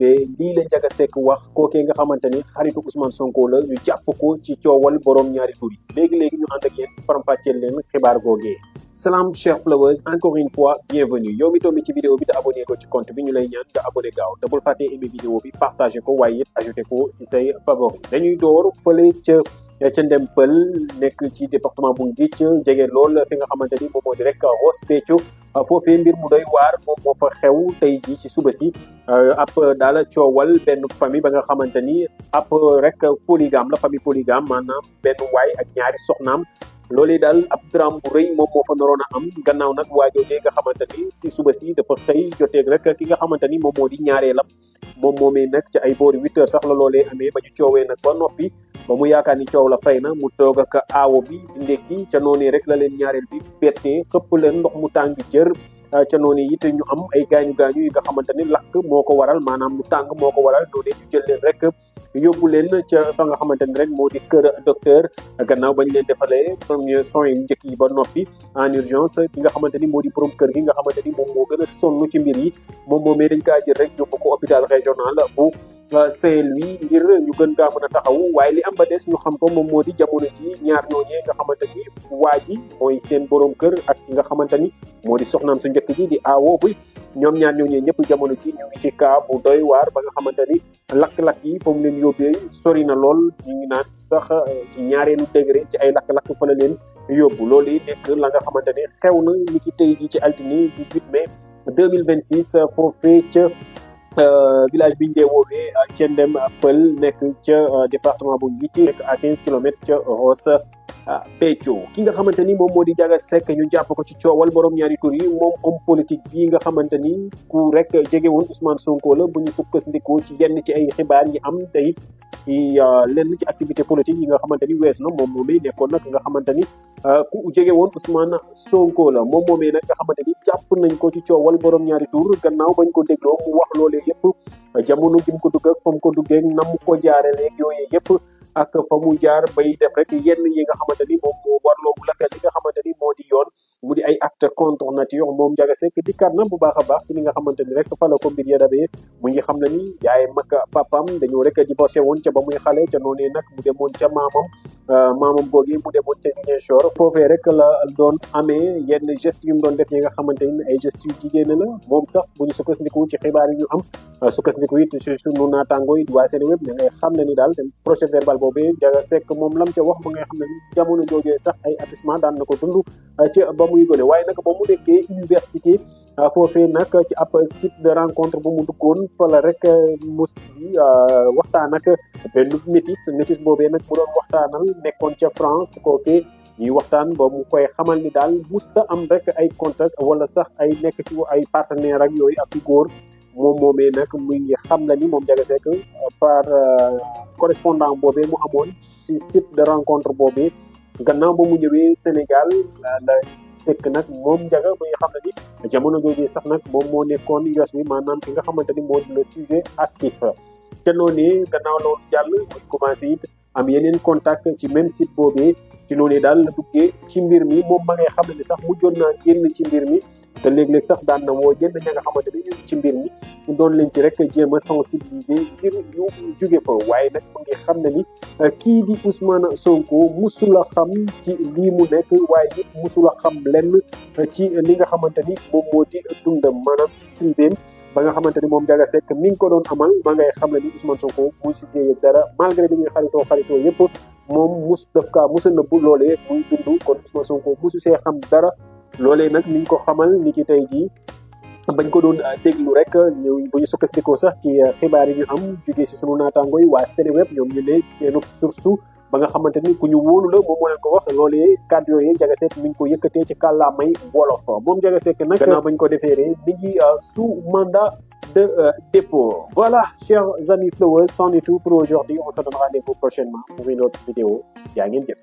lii la Ndiaga Seck wax kookee nga xamante ni xaritu Ousmane Sonko la ñu jàpp ko ci coowal borom ñaari tur yi léegi-léegi ñu ànd ak yéen faram-fàcceel leen xibaar googee. Salam chers followers, encore une fois bienvenue yow mi tombi ci vidéo bi te abonné ko ci compte bi ñu lay ñaan nga abonné gaaw te bul fàttee aimé vidéo bi partagé ko waaye it ajouté ko si say favori. Dañuy door fële ca Ndempel nekk ci département bu Nguithie jege lool fi nga xamante ni moom moo di rek Ross Béthio foofee mbir mu doy waar moom moo fa xew tey ji ci suba si ab daal coowal benn famille ba nga xamante ni ab rek polygame la famille polygame maanaam benn waay ak ñaari soxnaam loolee daal ab drame bu rëy moom moo fa naroon a am gannaaw nag waajoojee nga xamante ni si suba si dafa xëy joteeg rek ki nga xamante ni moom moo di ñaareelam moom moomee nag ci ay boori 8 heures sax la loolee amee ba ñu coowee nag ba noppi ba mu yaakaar ni coow la fay na mu toog ak aawo bi di ndekki ca noonu rek la leen ñaareel bi bettee xëpp leen ndox mu tàng jër ca noonu it ñu am ay gaañu-gaañu yi nga xamante ni lakk moo ko waral maanaam lu tàng moo ko waral noonu ñu jël leen rek yóbbu leen ca fa nga xamante ni rek moo di kër docteur gannaaw bañ leen defalee premier soins yi njëkk yi ba noppi en urgence ki nga xamante ni moo di borom kër gi nga xamante ni moom moo gën a sonn ci mbir yi moom moomee dañ kaa jël rek yóbbu ko hôpital régional bu Saint-Louis ngir ñu gën kaa mën a taxaw waaye li am ba des ñu xam ko moom moo di jamono ji ñaar ñooñee nga xamante ni waa ji mooy seen borom kër ak ki nga xamante ni moo di soxnaam su njëkk ji di aawo bi ñoom ñaar ñooñee ñëpp jamono ji ñu ngi ci cas bu doy waar ba nga xamante ni lakk-lakk yi fa mu leen yóbbee sori na lool ñu ngi naan sax ci ñaareelu degré ci ay lakk-lakk fa la leen yóbbu loolu yi nekk la nga xamante ni xew na ni ki tey ji ci altine 18 mai 2026 foofee ca village bi ñu dee woowee ca Ndempel nekk ca département bu Nguithie nekk à 15 kilomètres ca Ross Béthio ki nga xamante ni moom moo di Ndiaga Seck ñu jàpp ko ci coowal borom ñaari tur yi moom homme politique bii nga xamante ni ku rek jege woon Ousmane Sonko la bu ñu sukkandikoo ci yenn ci ay xibaar yi am tey ci lenn ci activité politique yi nga xamante ni wees na moom moomee nekkoon nag nga xamante ni ku jege woon Ousmane Sonko la moom moomee nag nga xamante ni jàpp nañ ko ci coowal borom ñaari tur gannaaw bañ ko dégloo mu wax loolee yëpp jamono gi mu ko dugg ak fa mu ko duggee nam mu ko jaaree yooyu yëpp ak fa mu jaar bay def rek yenn yi nga xamante ni moom moo warloo bu lakkal li nga xamante ni moo di yoon mu di ay acte contre nature moom Ndiaga Seck dikkaat na bu baax a baax ci li nga xamante ni rek fa la ko mbir ya dabee mu ngi xam ne ni yaay mag papam dañoo rek divorcé woon ca ba muy xale ca noonee nag mu demoon ca maamam googi mu demoon ca Ziguinchor foofee rek la doon amee yenn gestes yu mu doon def yi nga xamante ni ay gestes yu jigéen la moom sax bu ñu sukkandiku ci xibaar yi ñu am sukkandiku it ci sunu naataango yi waa Seneweb da ngay xam ne ni daal seen procès verbal boobee Ndiaga Seck moom lam ca wax ba ngay xam ne ni jamono joojee sax ay attouchement daan na ko dund ci ba muy gone waaye nag ba mu nekkee université foofee nag ci ab site de rencontre bu mu duggoon fa la rek mus di waxtaan ak benn métis boobee nag mu doon waxtaanal nekkoon ca France kookee ñuy waxtaan ba mu koy xamal ni daal musta am rek ay contact wala sax ay nekk ci ay partenaire ak yooyu ak góor moom moomee nag mu ngi xam la ni moom Ndiaga Seck par correspondant boobee mu amoon ci site de rencontre boobee gannaaw ba mu ñëwee Sénégal la Seck nag moom Ndiaga ba nga xam ne ni jamono jooju sax nag moom moo nekkoon yos bi maanaam ki nga xamante ni moo di le sujet actif te noonu gannaaw loolu jàll muy commencé it am yeneen contact ci même site boobee ci noonu daal la duggee ci mbir mi moom ma ngay xam ne ni sax mujjoon naa génn ci mbir mi te léeg-léeg sax daan na woo ñenn ña nga xamante ni ñu ci mbir mi ñu doon leen ci rek jéem a sensibiliser ngir ñu jóge fa waaye nag mu ngi xam ne ni kii di Ousmane Sonko musula xam ci lii mu nekk waaye it musula xam lenn ci li nga xamante ni moom moo di dundam maanaam privéem ba nga xamante ni moom Ndiaga Seck mi ngi ko doon amal ma ngay xam ne ni Ousmane Sonko mu si see dara malgré bi ñuy xaritoo yëpp moom daf kaa musa nëbb loolee muy dund kon Ousmane Sonko musu see xam dara loolee nag niñ ko xamal ni ki tey jii bañ ko doon déglu rek ñu bu ñu sukkandikoo sax ci xibaar yi ñu am jugee si sunu naataango yi waa Seneweb ñoom ñu ne seenu source ba nga xamante ni ku ñu wóolu la moom moo leen ko wax loolee kàddu yooyu Ndiaga Seck mi ngi ko yëkkatee ci kàllaamay wolof moom Ndiaga Seck nag gannaaw bañ ko defeeree mi ngi sous mandat de dépôt. Voilà, chers amis followers, c'en est tout pour aujourd'hui. On se donne rendez-vous prochainement pour une autre vidéo. Jaa ngeen jëf.